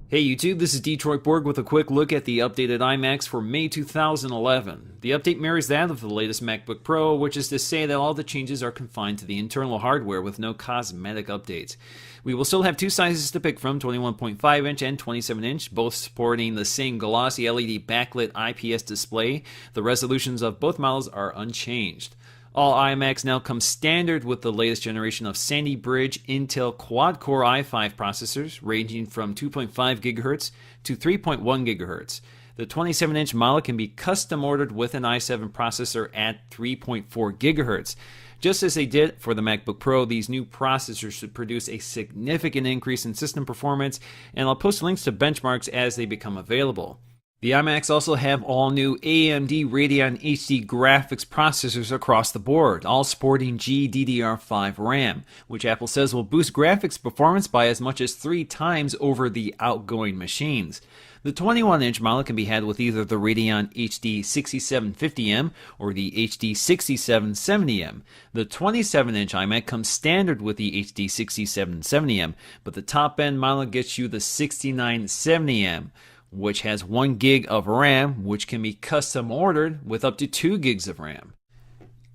Hey YouTube, this is Detroit Borg with a quick look at the updated iMacs for May 2011. The update mirrors that of the latest MacBook Pro, which is to say that all the changes are confined to the internal hardware with no cosmetic updates. We will still have two sizes to pick from, 21.5 inch and 27 inch, both sporting the same glossy LED backlit IPS display. The resolutions of both models are unchanged. All iMacs now come standard with the latest generation of SandyBridge Intel quad-core i5 processors ranging from 2.5 GHz to 3.1 GHz. The 27-inch model can be custom ordered with an i7 processor at 3.4 GHz. Just as they did for the MacBook Pro, these new processors should produce a significant increase in system performance, and I'll post links to benchmarks as they become available. The iMacs also have all new AMD Radeon HD graphics processors across the board, all sporting GDDR5 RAM, which Apple says will boost graphics performance by as much as 3 times over the outgoing machines. The 21-inch model can be had with either the Radeon HD 6750M or the HD 6770M. The 27-inch iMac comes standard with the HD 6770M, but the top-end model gets you the 6970M. Which has 1 gig of RAM, which can be custom ordered with up to 2 gigs of RAM.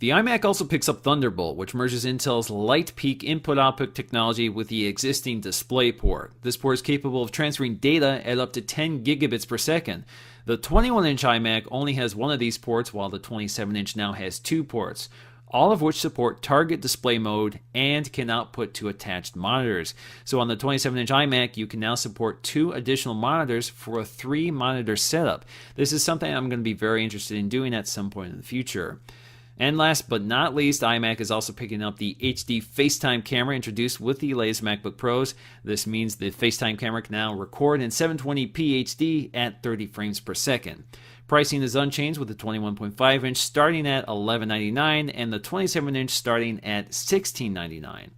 The iMac also picks up Thunderbolt, which merges Intel's LightPeak input-output technology with the existing DisplayPort. This port is capable of transferring data at up to 10 gigabits per second. The 21-inch iMac only has one of these ports, while the 27-inch now has 2 ports, all of which support target display mode and can output to attached monitors. So on the 27-inch iMac, you can now support 2 additional monitors for a 3-monitor setup. This is something I'm going to be very interested in doing at some point in the future. And last but not least, iMac is also picking up the HD FaceTime camera introduced with the latest MacBook Pros. This means the FaceTime camera can now record in 720p HD at 30 frames per second. Pricing is unchanged with the 21.5 inch starting at $1199 and the 27 inch starting at $1699.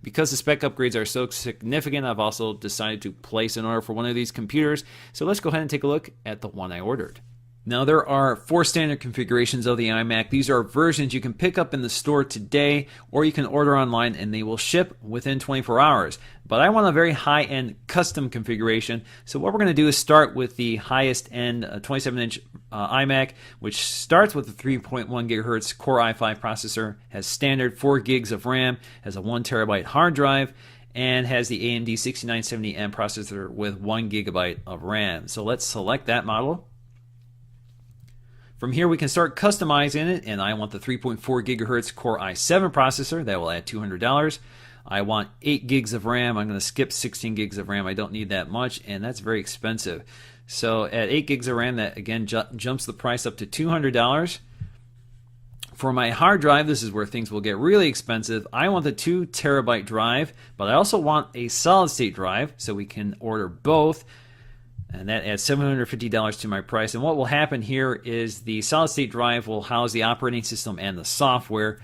Because the spec upgrades are so significant, I've also decided to place an order for one of these computers, so let's go ahead and take a look at the one I ordered. Now there are 4 standard configurations of the iMac. These are versions you can pick up in the store today, or you can order online and they will ship within 24 hours. But I want a very high-end custom configuration, so what we're going to do is start with the highest-end 27-inch iMac, which starts with the 3.1 GHz Core i5 processor, has standard 4 gigs of RAM, has a 1 terabyte hard drive, and has the AMD 6970M processor with 1 gigabyte of RAM. So let's select that model. From here we can start customizing it, and I want the 3.4 GHz Core i7 processor. That will add $200. I want 8 gigs of RAM. I'm going to skip 16 gigs of RAM. I don't need that much, and that's very expensive. So at 8 gigs of RAM, that again jumps the price up to $200. For my hard drive, this is where things will get really expensive. I want the 2 terabyte drive, but I also want a solid state drive, so we can order both. And that adds $750 to my price. And what will happen here is the solid-state drive will house the operating system and the software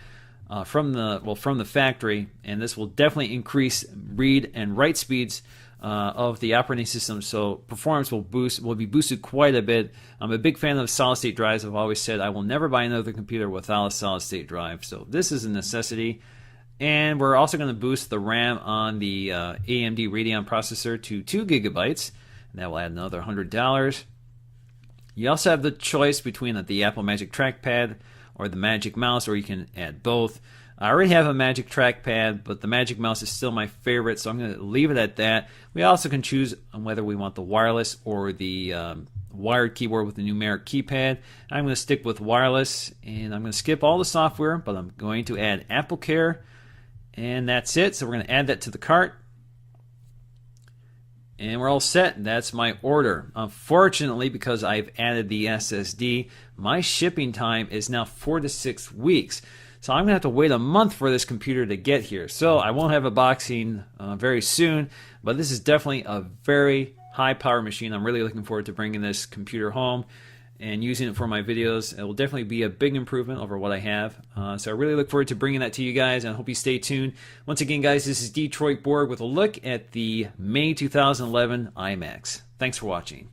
from the factory, and this will definitely increase read and write speeds of the operating system. So performance will be boosted quite a bit. I'm a big fan of solid-state drives. I've always said I will never buy another computer without a solid-state drive. So this is a necessity. And we're also going to boost the RAM on the AMD Radeon processor to 2 gigabytes. That will add another $100. You also have the choice between the Apple Magic Trackpad or the Magic Mouse, or you can add both. I already have a Magic Trackpad, but the Magic Mouse is still my favorite, so I'm going to leave it at that. We also can choose on whether we want the wireless or the wired keyboard with the numeric keypad. I'm going to stick with wireless, and I'm going to skip all the software, but I'm going to add Apple Care, and that's it. So we're going to add that to the cart. And we're all set. That's my order. Unfortunately, because I've added the SSD, my shipping time is now 4 to 6 weeks. So I'm going to have to wait a month for this computer to get here. So I won't have a boxing very soon, but this is definitely a very high-power machine. I'm really looking forward to bringing this computer home and using it for my videos. It will definitely be a big improvement over what I have. So I really look forward to bringing that to you guys, and I hope you stay tuned. Once again, guys, this is Detroit Borg with a look at the May 2011 iMacs. Thanks for watching.